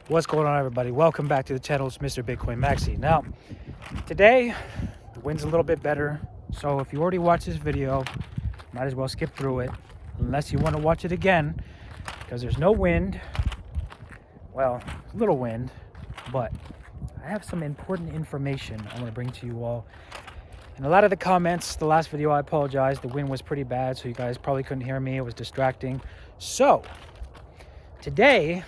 What's going on, everybody? Welcome back to the channel. It's Mr. Bitcoin Maxi. Now, today the wind's a little bit better, so if you already watched this video, might as well skip through it unless you want to watch it again, because there's no wind. Well, a little wind, but I have some important information I want to bring to you all. And a lot of the comments, the last video, I apologize, the wind was pretty bad, so you guys probably couldn't hear me. It was distracting. So today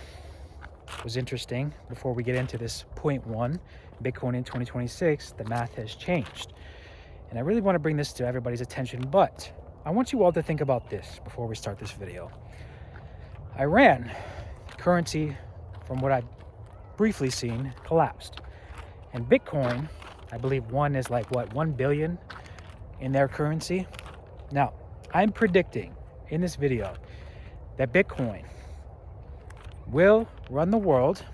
was interesting. Before we get into this point one, Bitcoin in 2026, the math has changed. And I really want to bring this to everybody's attention, but I want you all to think about this before we start this video. Iran currency, from what I've briefly seen, collapsed. And Bitcoin, I believe one is like, what, 1 billion in their currency? Now, I'm predicting in this video that Bitcoin will run the world.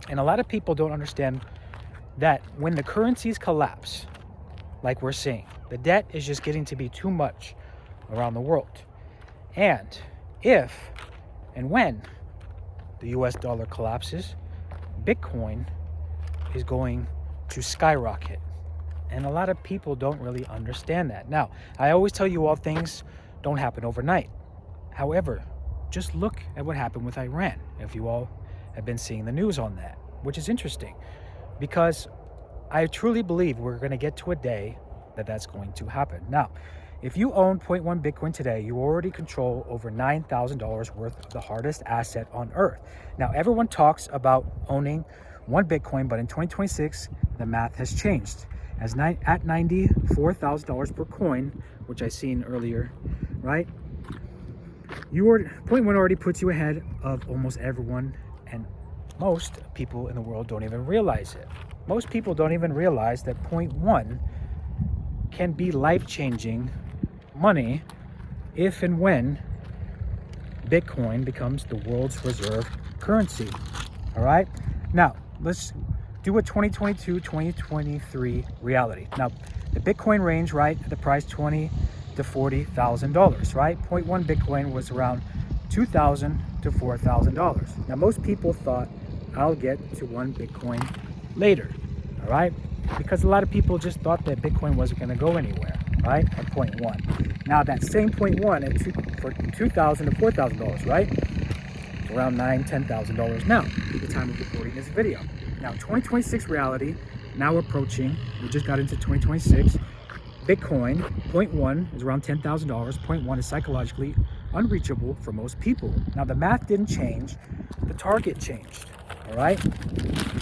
And a lot of people don't understand that when the currencies collapse, like we're seeing, the debt is just getting to be too much around the world. And if and when the US dollar collapses, Bitcoin is going to skyrocket. And a lot of people don't really understand that. Now, I always tell you all things don't happen overnight. However, just look at what happened with Iran, if you all have been seeing the news on that, which is interesting, because I truly believe we're going to get to a day that that's going to happen. Now, if you own 0.1 Bitcoin today, you already control over $9,000 worth of the hardest asset on earth. Now, everyone talks about owning 1 Bitcoin, but in 2026, the math has changed. At $94,000 per coin, which I seen earlier, right? 0.1 already puts you ahead of almost everyone, and most people in the world don't even realize it. Most people don't even realize that 0.1 can be life-changing money if and when Bitcoin becomes the world's reserve currency. All right? Now, let's do a 2022-2023 reality. Now, the Bitcoin range, right, at the price $20,000 to $40,000, right? 0.1 Bitcoin was around $2,000 to $4,000. Now, most people thought I'll get to 1 Bitcoin later, all right? Because a lot of people just thought that Bitcoin wasn't going to go anywhere, right? At 0.1. Now, that same 0.1 for $2,000 to $4,000, right? It's around $9,000, $10,000 now at the time of recording this video. Now, 2026 reality, now approaching. We just got into 2026. Bitcoin, 0.1 is around $10,000. 0.1 is psychologically unreachable for most people. Now, the math didn't change. The target changed, all right?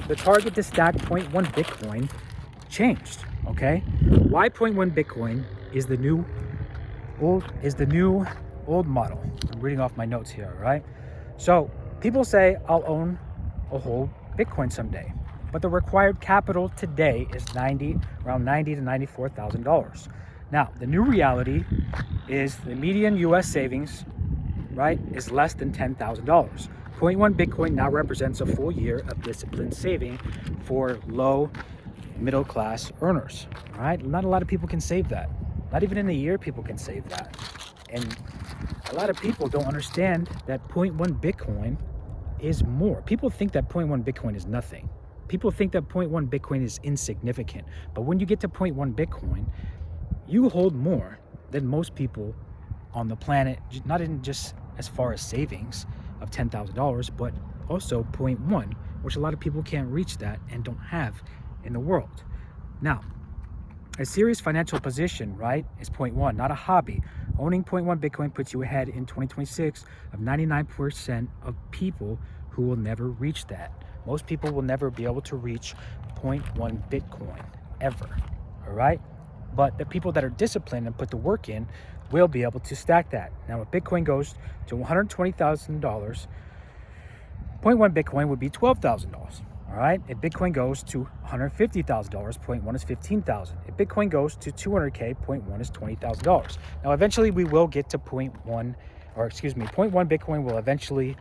The target to stack 0.1 Bitcoin changed, okay? Why 0.1 Bitcoin is the new old model. I'm reading off my notes here, all right? So people say I'll own a whole Bitcoin someday, but the required capital today is around $90,000 to $94,000. Now, the new reality is the median U.S. savings, right, is less than $10,000. 0.1 Bitcoin now represents a full year of disciplined saving for low middle class earners. All right, not a lot of people can save that. Not even in a year people can save that. And a lot of people don't understand that 0.1 Bitcoin is more. People think that 0.1 Bitcoin is nothing. People think that 0.1 Bitcoin is insignificant. But when you get to 0.1 Bitcoin, you hold more than most people on the planet, not in just as far as savings of $10,000, but also 0.1, which a lot of people can't reach that and don't have in the world. Now, a serious financial position, right, is 0.1, not a hobby. Owning 0.1 Bitcoin puts you ahead in 2026 of 99% of people who will never reach that. Most people will never be able to reach 0.1 Bitcoin, ever, all right? But the people that are disciplined and put the work in will be able to stack that. Now, if Bitcoin goes to $120,000, 0.1 Bitcoin would be $12,000. All right, if Bitcoin goes to $150,000, 0.1 is $15,000. If Bitcoin goes to 200K, 0.1 is $20,000. Now, eventually we will get to 0.1 Bitcoin will eventually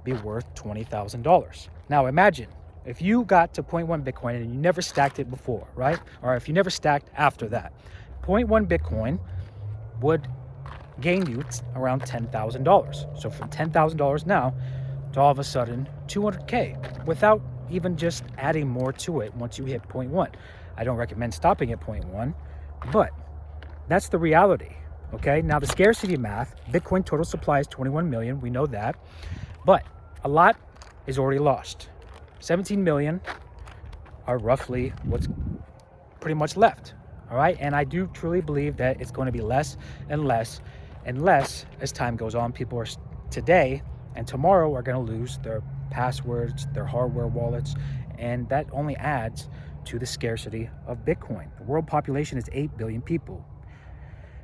be worth $20,000. Now, imagine if you got to 0.1 Bitcoin and you never stacked it before, right? Or if you never stacked after that, 0.1 Bitcoin would gain you around $10,000. So from $10,000 now to all of a sudden 200K without even just adding more to it once you hit 0.1. I don't recommend stopping at 0.1, but that's the reality. Okay, now the scarcity math, Bitcoin total supply is 21 million. We know that, but a lot is already lost. 17 million are roughly what's pretty much left. All right, and I do truly believe that it's going to be less and less and less as time goes on. People are today and tomorrow are going to lose their passwords, their hardware wallets, and that only adds to the scarcity of Bitcoin. The world population is 8 billion people.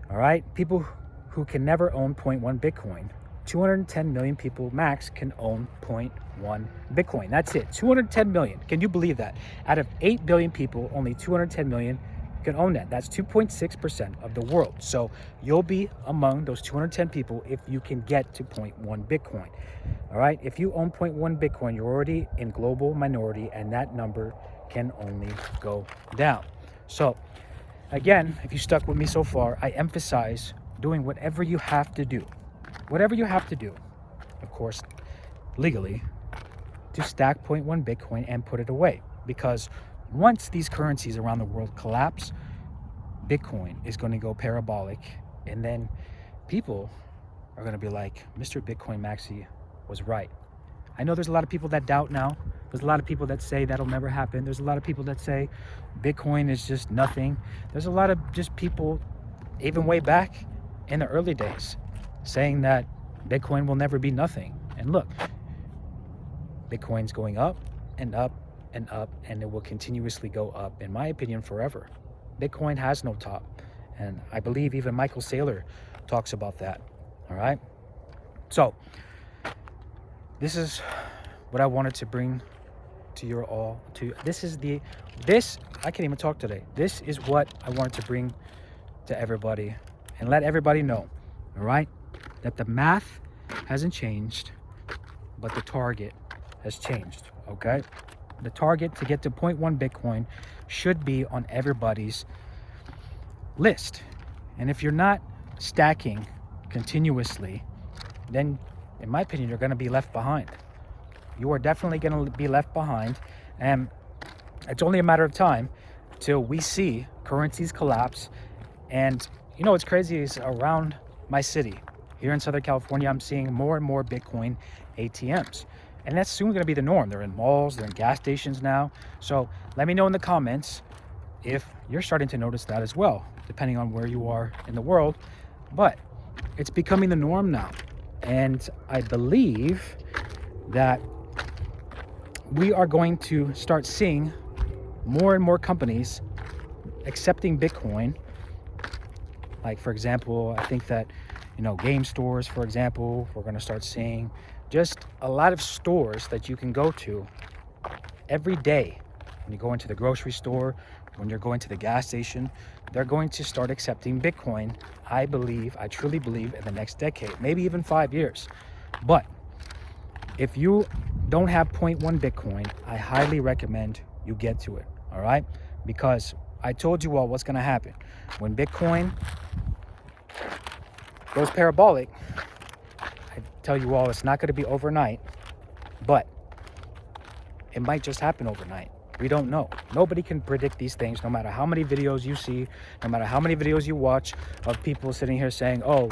All right, people who can never own 0.1 Bitcoin. 210 million people max can own 0.1 Bitcoin. That's it, 210 million. Can you believe that? Out of 8 billion people, only 210 million can own that. That's 2.6% of the world. So you'll be among those 210 people if you can get to 0.1 Bitcoin. All right, if you own 0.1 Bitcoin, you're already in global minority, and that number can only go down. So again, if you stuck with me so far, I emphasize doing whatever you have to do. Whatever you have to do, of course, legally, to stack 0.1 Bitcoin and put it away. Because once these currencies around the world collapse, Bitcoin is going to go parabolic. And then people are going to be like, Mr. Bitcoin Maxi was right. I know there's a lot of people that doubt now. There's a lot of people that say that'll never happen. There's a lot of people that say Bitcoin is just nothing. There's a lot of just people, even way back in the early days, saying that Bitcoin will never be nothing. And look, Bitcoin's going up and up and up, and it will continuously go up, in my opinion, forever. Bitcoin has no top. And I believe even Michael Saylor talks about that. All right. So this is what I wanted to bring to your all. I can't even talk today. This is what I wanted to bring to everybody and let everybody know. All right. That the math hasn't changed, but the target has changed. Okay. The target to get to 0.1 Bitcoin should be on everybody's list. And if you're not stacking continuously, then in my opinion, you're going to be left behind. You are definitely going to be left behind. And it's only a matter of time till we see currencies collapse. And you know what's crazy is around my city, here in Southern California, I'm seeing more and more Bitcoin ATMs. And that's soon going to be the norm. They're in malls, they're in gas stations now. So let me know in the comments if you're starting to notice that as well, depending on where you are in the world. But it's becoming the norm now. And I believe that we are going to start seeing more and more companies accepting Bitcoin. Like, for example, I think that, game stores, for example, we're going to start seeing just a lot of stores that you can go to every day. When you go into the grocery store, when you're going to the gas station, they're going to start accepting Bitcoin. I truly believe in the next decade, maybe even 5 years. But if you don't have 0.1 Bitcoin, I highly recommend you get to it. All right. Because I told you all what's going to happen when Bitcoin goes parabolic. I tell you all, it's not going to be overnight, but it might just happen overnight. We don't know. Nobody can predict these things, no matter how many videos you see, no matter how many videos you watch of people sitting here saying, oh,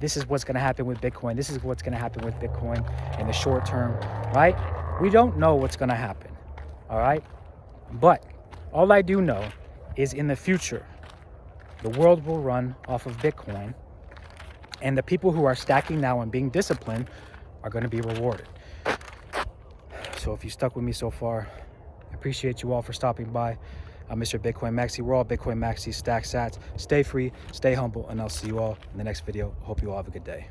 this is what's going to happen with Bitcoin. This is what's going to happen with Bitcoin in the short term, right? We don't know what's going to happen, all right? But all I do know is in the future, the world will run off of Bitcoin, and the people who are stacking now and being disciplined are going to be rewarded. So if you stuck with me so far, I appreciate you all for stopping by. I'm Mr. Bitcoin Maxi. We're all Bitcoin Maxi, stack sats. Stay free, stay humble, and I'll see you all in the next video. Hope you all have a good day.